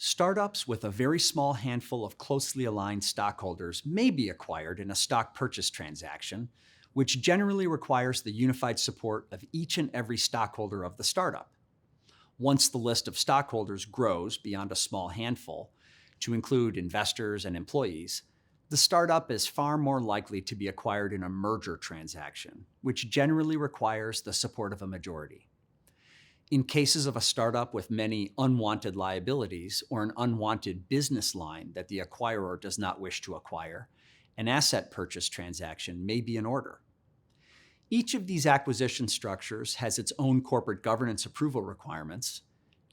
Startups with a very small handful of closely aligned stockholders may be acquired in a stock purchase transaction, which generally requires the unified support of each and every stockholder of the startup. Once the list of stockholders grows beyond a small handful to include investors and employees, the startup is far more likely to be acquired in a merger transaction, which generally requires the support of a majority. In cases of a startup with many unwanted liabilities or an unwanted business line that the acquirer does not wish to acquire, an asset purchase transaction may be in order. Each of these acquisition structures has its own corporate governance approval requirements,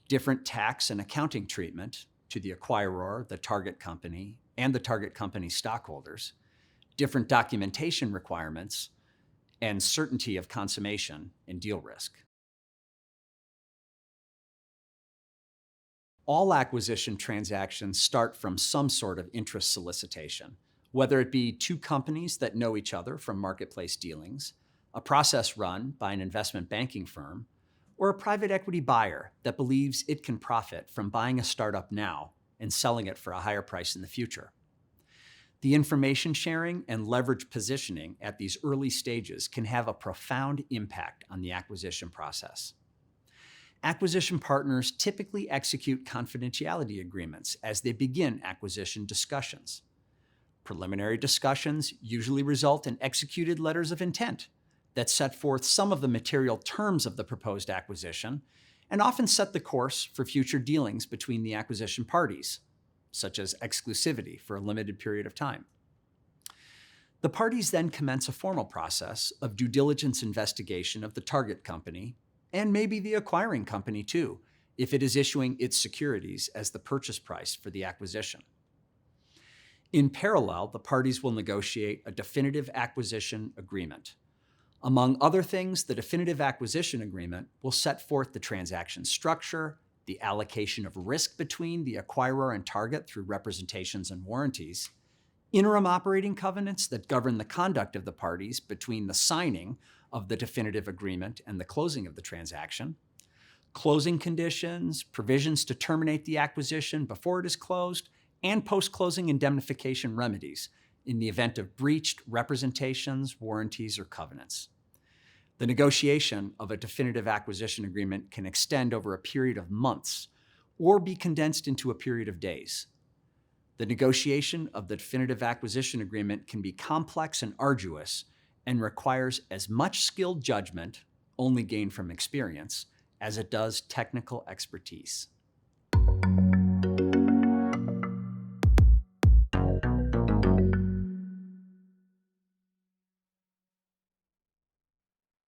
different tax and accounting treatment to the acquirer, the target company, and the target company's stockholders, different documentation requirements, and certainty of consummation and deal risk. All acquisition transactions start from some sort of interest solicitation, whether it be two companies that know each other from marketplace dealings, a process run by an investment banking firm, or a private equity buyer that believes it can profit from buying a startup now and selling it for a higher price in the future. The information sharing and leverage positioning at these early stages can have a profound impact on the acquisition process. Acquisition partners typically execute confidentiality agreements as they begin acquisition discussions. Preliminary discussions usually result in executed letters of intent that set forth some of the material terms of the proposed acquisition and often set the course for future dealings between the acquisition parties, such as exclusivity for a limited period of time. The parties then commence a formal process of due diligence investigation of the target company and maybe the acquiring company too, if it is issuing its securities as the purchase price for the acquisition. In parallel, the parties will negotiate a definitive acquisition agreement. Among other things, the definitive acquisition agreement will set forth the transaction structure, the allocation of risk between the acquirer and target through representations and warranties, interim operating covenants that govern the conduct of the parties between the signing of the definitive agreement and the closing of the transaction, closing conditions, provisions to terminate the acquisition before it is closed, and post-closing indemnification remedies in the event of breached representations, warranties, or covenants. The negotiation of a definitive acquisition agreement can extend over a period of months or be condensed into a period of days. The negotiation of the definitive acquisition agreement can be complex and arduous and requires as much skilled judgment, only gained from experience, as it does technical expertise.